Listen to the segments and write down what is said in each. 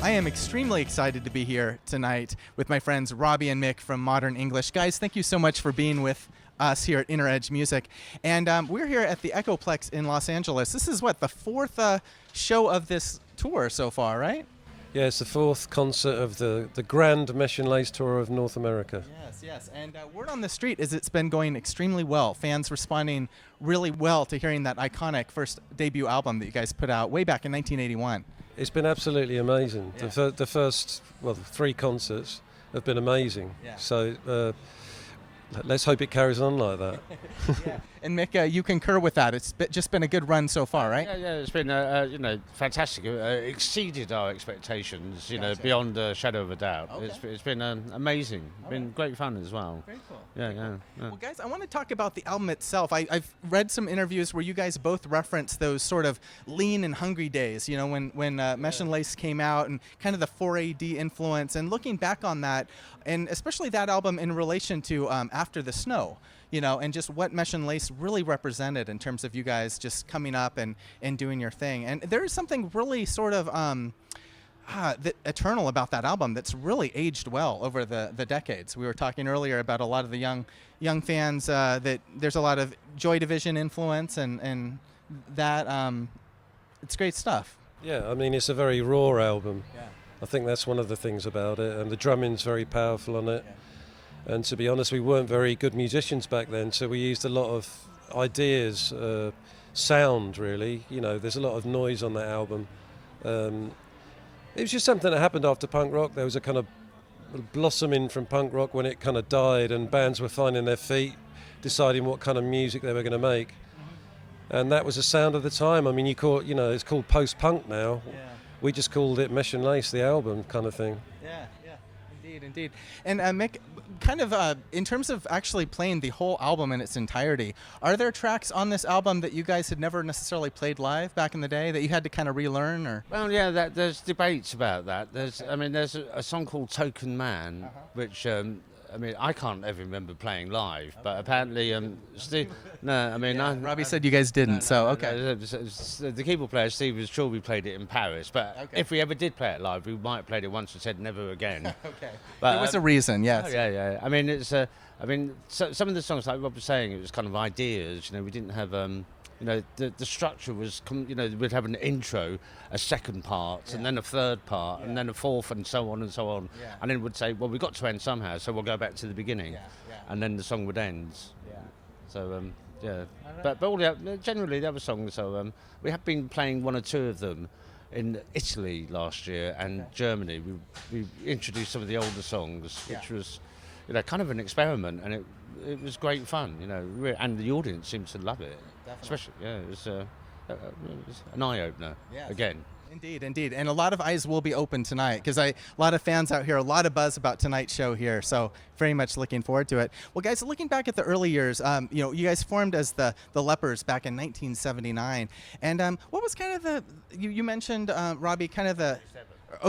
I am extremely excited to be here tonight with my friends Robbie and Mick from Modern English. Guys, thank you so much for being with us here at Inner Edge Music. And we're here at the Echoplex in Los Angeles. This is what, the fourth show of this tour so far, right? Yeah, it's the fourth concert of the Grand Mesh and Lace Tour of North America. Yes. And word on the street is it's been going extremely well. Fans responding really well to hearing that iconic first debut album that you guys put out way back in 1981. It's been absolutely amazing. Yeah. The first, the three concerts have been amazing. Yeah. So let's hope it carries on like that. Yeah. And Mick, you concur with that. It's just been a good run so far, right? Yeah, it's been fantastic. Exceeded our expectations, Gotcha. beyond a shadow of a doubt. Okay. It's been amazing. Been great fun as well. Very cool. Yeah. Well, guys, I want to talk about the album itself. I've read some interviews where you guys both reference those sort of lean and hungry days, when Mesh and Lace came out and kind of the 4AD influence. And looking back on that, and especially that album in relation to After the Snow, and just what Mesh and Lace really represented in terms of you guys just coming up and doing your thing. And there is something really sort of eternal about that album that's really aged well over the decades. We were talking earlier about a lot of the young fans that there's a lot of Joy Division influence and that it's great stuff. Yeah, I mean, it's a very raw album. Yeah. I think that's one of the things about it, and the drumming's very powerful on it. Yeah. And to be honest, we weren't very good musicians back then, so we used a lot of ideas, sound really. There's a lot of noise on that album. It was just something that happened after punk rock. There was a kind of blossoming from punk rock when it kind of died, and bands were finding their feet, deciding what kind of music they were going to make. And that was the sound of the time. I mean, it's called post-punk now. Yeah. We just called it Mesh and Lace, the album kind of thing. Yeah, indeed. And Mick, kind of in terms of actually playing the whole album in its entirety, are there tracks on this album that you guys had never necessarily played live back in the day that you had to kind of relearn? Or? Well, yeah, there's debates about that. There's a song called Token Man, which I can't ever remember playing live, but apparently Steve. No, Robbie said you guys didn't, so okay. The keyboard player Steve was sure we played it in Paris, but Okay. if we ever did play it live, we might have played it once and said never again. Okay. But, There was a reason, yes. Oh, yeah. Some of the songs, like Rob was saying, it was kind of ideas. We didn't have. The structure was, we'd have an intro, a second part, and then a third part, and then a fourth, and so on and so on. Yeah. And then we'd say, well, we've got to end somehow, so we'll go back to the beginning. Yeah. And then the song would end. Yeah. So, yeah. All right. But generally the other songs, so we have been playing one or two of them in Italy last year and Germany. We introduced some of the older songs, which was, kind of an experiment, and it was great fun, and the audience seemed to love it. Definitely. Especially, it was an eye-opener, Yes. again. Indeed. And a lot of eyes will be open tonight because a lot of fans out here, a lot of buzz about tonight's show here. So very much looking forward to it. Well, guys, looking back at the early years, you guys formed as the Lepers back in 1979. And what was kind of you mentioned, Robbie, kind of the...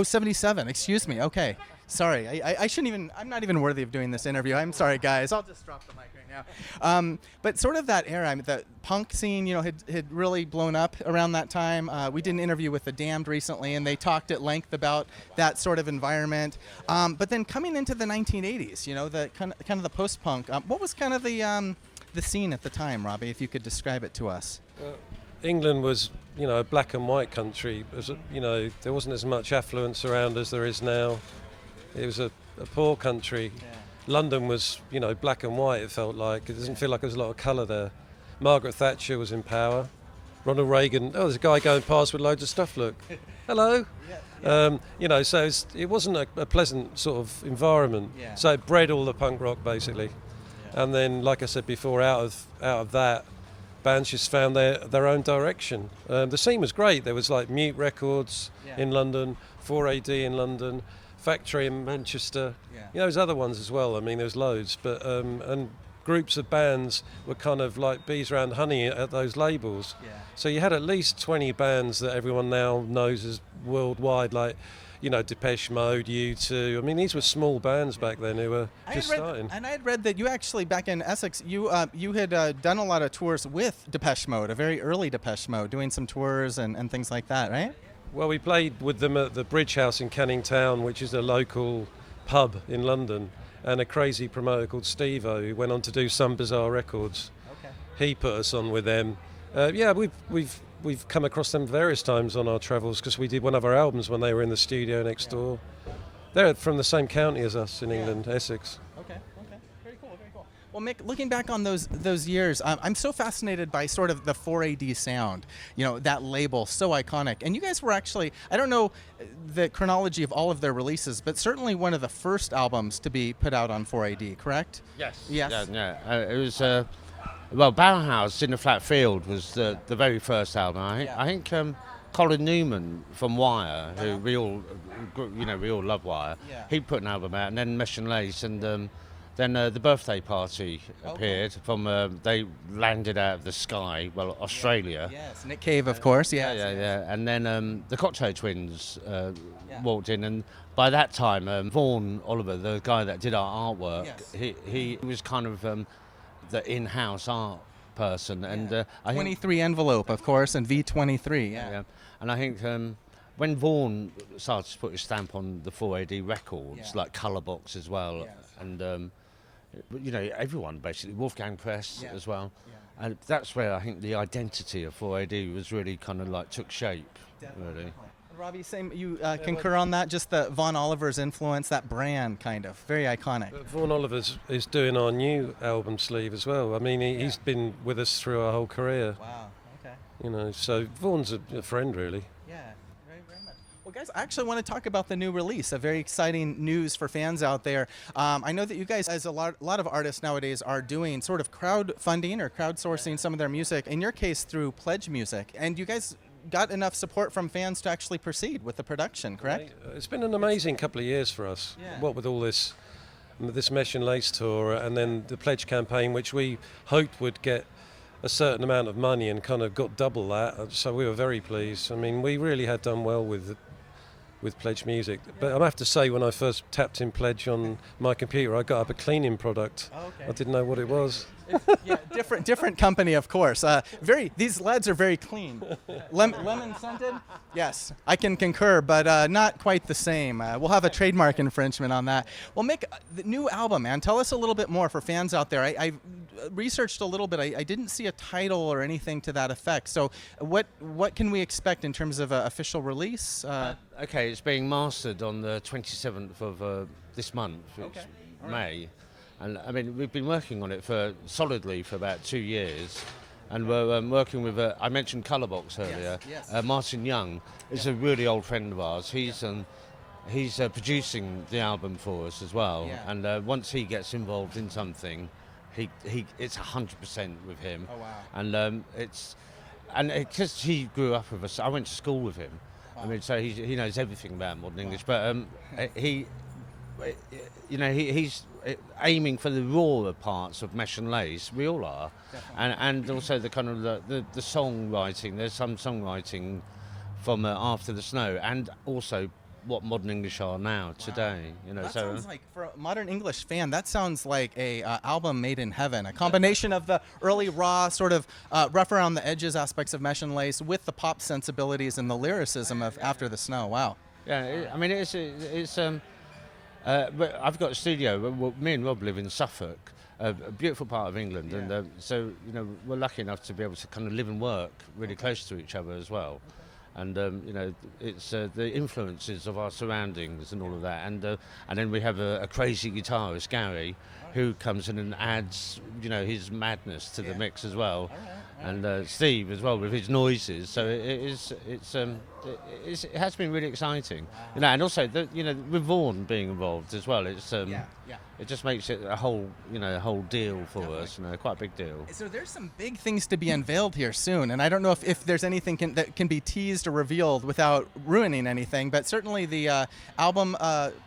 77, excuse me. Okay. Sorry. I shouldn't even, I'm not even worthy of doing this interview. I'm sorry, guys. I'll just drop the mic right now. But sort of that era, the punk scene, had really blown up around that time. We did an interview with The Damned recently, and they talked at length about that sort of environment. But then coming into the 1980s, the kind of the post-punk, what was kind of the scene at the time, Robbie, if you could describe it to us? England was, a black and white country. It was, there wasn't as much affluence around as there is now. It was a poor country. Yeah. London was, black and white, it felt like. It doesn't feel like there was a lot of colour there. Margaret Thatcher was in power. Ronald Reagan, there's a guy going past with loads of stuff, look. Hello. Yeah. So it wasn't a pleasant sort of environment. Yeah. So it bred all the punk rock, basically. Yeah. And then, like I said before, out of that, bands just found their own direction. The scene was great. There was like Mute Records in London, 4AD in London, Factory in Manchester. Yeah. There's other ones as well. I mean, there's loads. But and groups of bands were kind of like bees around honey at those labels. Yeah. So you had at least 20 bands that everyone now knows as worldwide, like Depeche Mode, U2. I mean, these were small bands back then who were just starting. And I had read that you actually, back in Essex, you had done a lot of tours with Depeche Mode, a very early Depeche Mode, doing some tours and things like that, right? Well, we played with them at the Bridge House in Canning Town, which is a local pub in London, and a crazy promoter called Steve-O, who went on to do Some Bizarre Records. Okay. He put us on with them. We've come across them various times on our travels because we did one of our albums when they were in the studio next door. They're from the same county as us in England, Essex. Okay. Very cool. Well, Mick, looking back on those years, I'm so fascinated by sort of the 4AD sound, that label, so iconic. And you guys were actually, I don't know the chronology of all of their releases, but certainly one of the first albums to be put out on 4AD, correct? Yes. Yes. Yeah. It was, Bauhaus in the Flat Field was the very first album. I think Colin Newman from Wire, who we all love Wire, he put an album out, and then Mesh and Lace, and then the Birthday Party appeared from, they landed out of the sky, Australia. Yes, Nick Cave, of course, yes. Yeah. And then the Cocteau Twins walked in, and by that time, Vaughan Oliver, the guy that did our artwork, he was kind of the in-house art person. And I think 23 Envelope, of course, and V23, yeah. And I think when Vaughan started to put his stamp on the 4AD records, like Colourbox as well, and everyone basically, Wolfgang Press as well, and that's where I think the identity of 4AD was really kind of like took shape. Definitely. Really. Robbie, same. You concur on that? Just the Vaughan Oliver's influence, that brand, kind of very iconic. Vaughan Oliver is doing our new album sleeve as well. I mean, he's been with us through our whole career. Wow. Okay. So Vaughan's a friend, really. Yeah. Very much. Well, guys, I actually want to talk about the new release. A very exciting news for fans out there. I know that you guys, as a lot of artists nowadays, are doing sort of crowdfunding or crowdsourcing some of their music. In your case, through Pledge Music, and you guys got enough support from fans to actually proceed with the production, correct? It's been an amazing couple of years for us. What with all this Mesh and Lace tour, and then the Pledge campaign, which we hoped would get a certain amount of money and kind of got double that. So we were very pleased. I mean, we really had done well with Pledge Music. But I have to say, when I first tapped in Pledge on my computer, I got up a cleaning product. Oh, okay. I didn't know what it was. Different company, of course. These lads are very clean. Lemon scented? Yes, I can concur, but not quite the same. We'll have a trademark infringement on that. Well, Mick, the new album, man, tell us a little bit more for fans out there. I researched a little bit. I didn't see a title or anything to that effect. So what can we expect in terms of an official release? Okay, it's being mastered on the 27th of this month, it's May. And I mean, we've been working on it solidly for about 2 years, and we're working with. I mentioned Colourbox earlier. Yes. Martin Young is a really old friend of ours. He's producing the album for us as well. And once he gets involved in something, it's 100% with him. Oh wow! And because he grew up with us, I went to school with him. Wow. I mean, so he knows everything about modern English, but he's aiming for the rawer parts of Mesh and Lace. We all are. And also the kind of the songwriting. There's some songwriting from After the Snow, and also what modern English are now today. That sounds like, for a modern English fan, that sounds like a album made in heaven. A combination of the early raw, sort of rough around the edges aspects of Mesh and Lace with the pop sensibilities and the lyricism of After the Snow. Wow. Yeah, I mean it's. I've got a studio. Me and Rob live in Suffolk, a beautiful part of England, and so we're lucky enough to be able to kind of live and work really close to each other as well. And it's the influences of our surroundings and all of that, and then we have a crazy guitarist, Gary, who comes in and adds his madness to the mix as well. And Steve as well with his noises. So it has been really exciting. And also with Vaughan being involved as well, it's it just makes it a whole deal for us. Quite a big deal. So there's some big things to be unveiled here soon, and I don't know if there's anything that can be teased or revealed without ruining anything. But certainly the album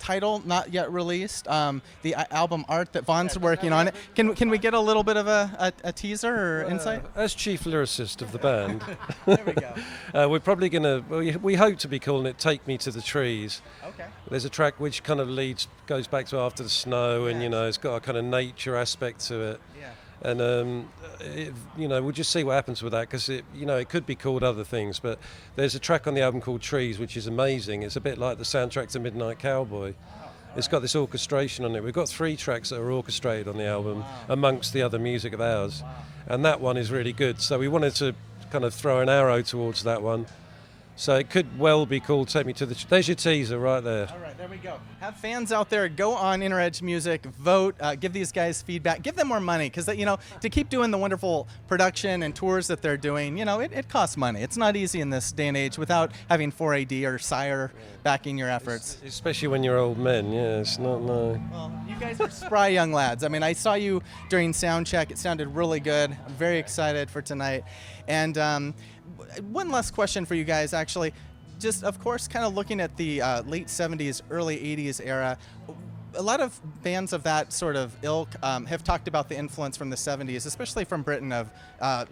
title not yet released, the album art that Vaughan's working on it. Can we get a little bit of a teaser or insight? As chief lyricist of the band, There we go. we're probably going to. We hope to be calling it "Take Me to the Trees." Okay. There's a track which kind of goes back to After the Snow, and it's got a kind of nature aspect to it. And we'll just see what happens with that, because it could be called other things. But there's a track on the album called Trees, which is amazing. It's a bit like the soundtrack to Midnight Cowboy. It's got this orchestration on it. We've got 3 tracks that are orchestrated on the album, amongst the other music of ours, and that one is really good. So we wanted to kind of throw an arrow towards that one. So it could well be called Take Me to the... There's your teaser right there. All right, there we go. Have fans out there go on Inner Edge Music, vote, give these guys feedback, give them more money, because to keep doing the wonderful production and tours that they're doing, it costs money. It's not easy in this day and age without having 4AD or Sire backing your efforts. Especially when you're old men, yeah, it's not, no. Well, you guys are spry young lads. I mean, I saw you during sound check. It sounded really good. I'm very excited for tonight. And one last question for you guys, actually. Just, of course, kind of looking at the late 70s, early 80s era, a lot of bands of that sort of ilk have talked about the influence from the 70s, especially from Britain, of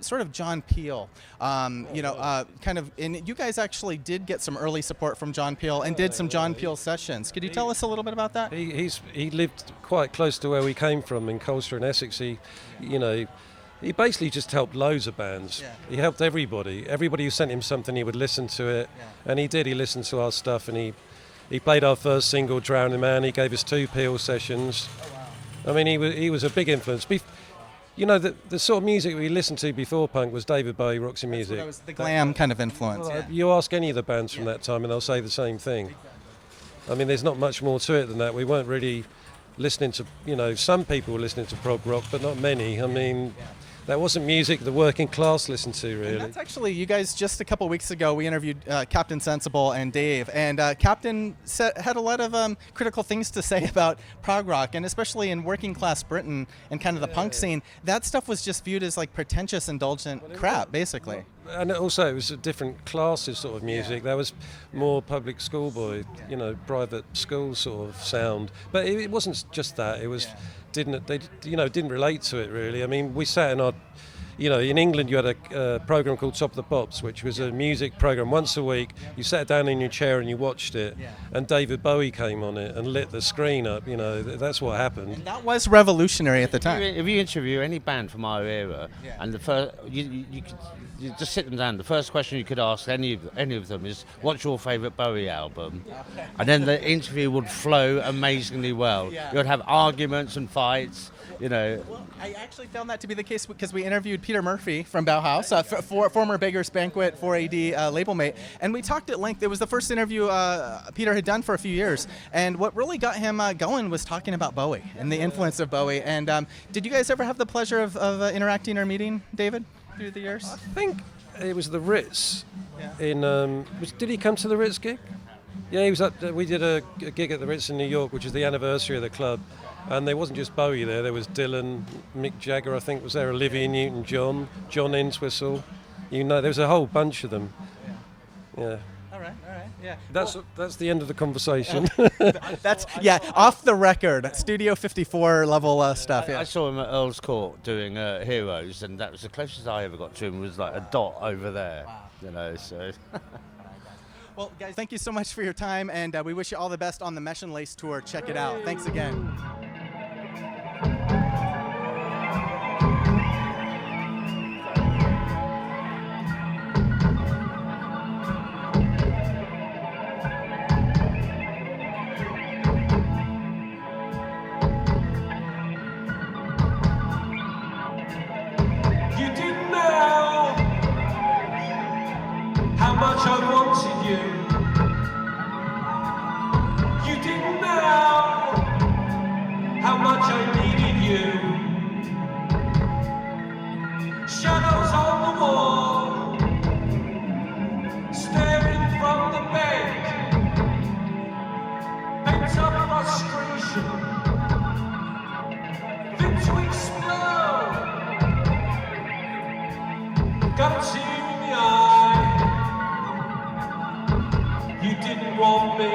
sort of John Peel. And you guys actually did get some early support from John Peel and did some John Peel sessions. Could you tell us a little bit about that? He lived quite close to where we came from in Colchester in Essex. He basically just helped loads of bands. Yeah. He helped everybody. Everybody who sent him something, he would listen to it. Yeah. And he did. He listened to our stuff, and he played our first single, Drowning Man. He gave us 2 Peel sessions. Oh, wow. I mean, he was a big influence. The sort of music we listened to before punk was David Bowie, Roxy Music. That was the glam kind of influence. Well, you ask any of the bands from that time, and they'll say the same thing. I mean, there's not much more to it than that. We weren't really listening to, some people were listening to prog rock, but not many. I mean... That wasn't music the working class listened to, really. And that's actually, you guys, just a couple weeks ago, we interviewed Captain Sensible and Dave, and Captain had a lot of critical things to say about prog rock, and especially in working class Britain and kind of the punk scene. That stuff was just viewed as like pretentious, indulgent crap, basically. And also, it was a different classes sort of music. There was more public schoolboy, private school sort of sound. But it wasn't just that. It was... didn't relate to it really. I mean, we sat in our, in England you had a program called Top of the Pops, which was a music program once a week. You sat down in your chair and you watched it, and David Bowie came on it and lit the screen up. That's what happened. And that was revolutionary at the time. If you interview any band from our era, and the first you just sit them down. The first question you could ask any of them is, "What's your favourite Bowie album?" And then the interview would flow amazingly well. You'd have arguments and fights. Well, I actually found that to be the case because we interviewed Peter Murphy from Bauhaus, former Beggar's Banquet 4AD label mate, and we talked at length. It was the first interview Peter had done for a few years, and what really got him going was talking about Bowie and the influence of Bowie. And did you guys ever have the pleasure of interacting or meeting David through the years? I think it was the Ritz. Did he come to the Ritz gig? Yeah, he was up. We did a gig at the Ritz in New York, which is the anniversary of the club. And there wasn't just Bowie there. There was Dylan, Mick Jagger, I think, was there, Olivia Newton-John, John Entwistle. There was a whole bunch of them. Yeah. All right. Yeah. That's the end of the conversation. That's off the record, Studio 54 level stuff. Yeah. I saw him at Earl's Court doing Heroes, and that was the closest I ever got to him. Was like a dot over there. Wow. So. Well, guys, thank you so much for your time, and we wish you all the best on the Mesh and Lace tour. Check it out. Thanks again. You didn't know how much I wanted you. You didn't know how much I needed you. Shadows on the wall, staring from the bed, pent up frustration, fit to explode. Got a tear in the eye. You didn't want me.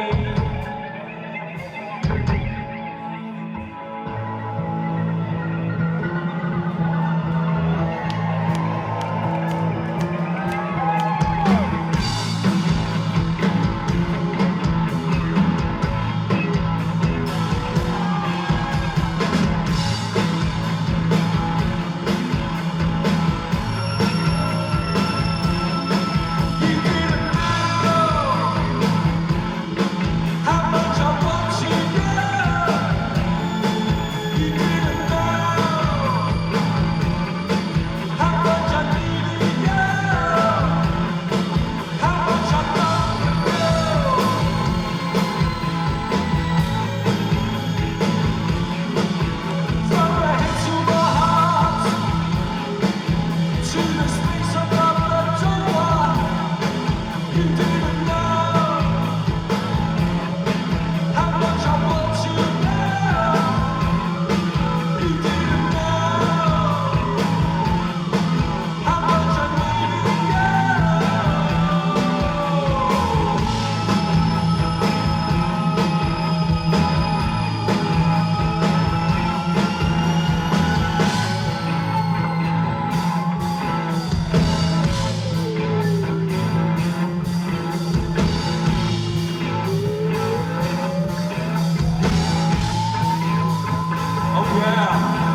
yeah.